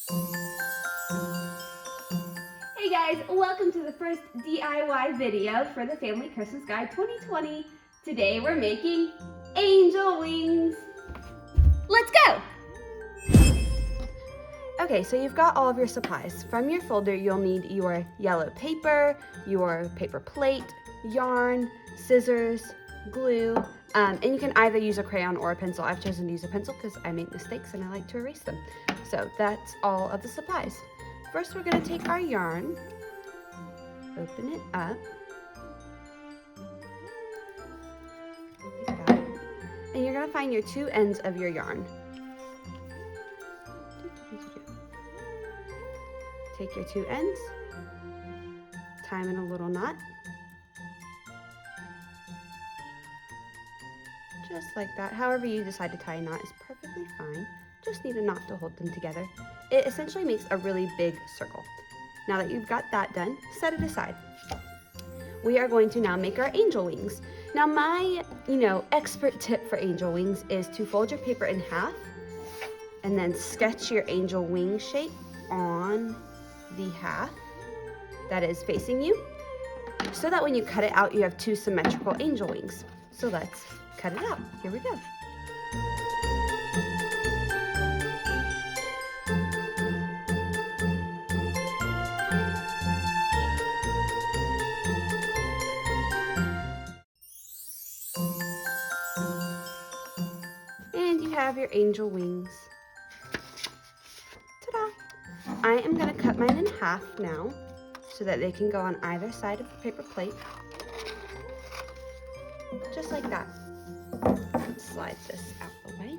Hey guys, welcome to the first DIY video for the Family Christmas Guide 2020. Today we're making angel wings. Let's go! Okay, so you've got all of your supplies. From your folder, you'll need your yellow paper, your paper plate, yarn, scissors, glue, and you can either use a crayon or a pencil. I've chosen to use a pencil because I make mistakes and I like to erase them. So that's all of the supplies. First, we're going to take our yarn, open it up, like that, and you're going to find your two ends of your yarn. Take your two ends, tie them in a little knot, just like that. However you decide to tie a knot is perfectly fine. Just need a knot to hold them together. It essentially makes a really big circle. Now that you've got that done, set it aside. We are going to now make our angel wings. Now my, expert tip for angel wings is to fold your paper in half and then sketch your angel wing shape on the half that is facing you, so that when you cut it out, you have two symmetrical angel wings. So let's cut it out. Here we go. And you have your angel wings. Ta-da! I am going to cut mine in half now so that they can go on either side of the paper plate. Just like that. Slide this out the way.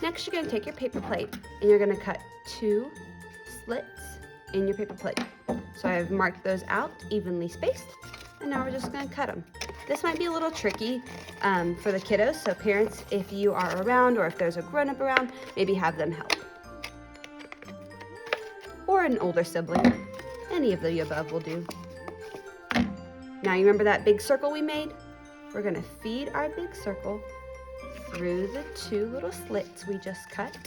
Next, you're going to take your paper plate and you're going to cut two slits in your paper plate. So I've marked those out evenly spaced, and now we're just going to cut them. This might be a little tricky for the kiddos, so parents, if you are around or if there's a grown-up around, maybe have them help. Or an older sibling. Any of the above will do. Now you remember that big circle we made? We're going to feed our big circle through the two little slits we just cut.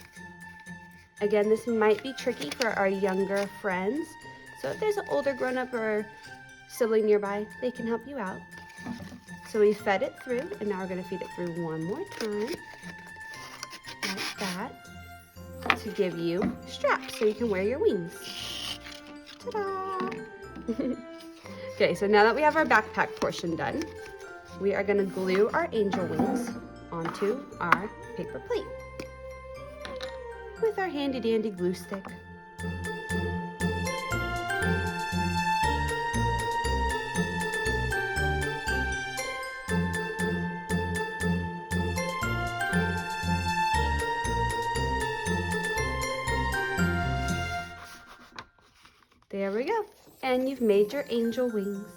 Again, this might be tricky for our younger friends, so if there's an older grown-up or sibling nearby, they can help you out. So we fed it through, and now we're going to feed it through one more time, like that, to give you straps so you can wear your wings. Ta-da! Okay, so now that we have our backpack portion done, we are going to glue our angel wings onto our paper plate with our handy dandy glue stick. There we go. And you've made your angel wings.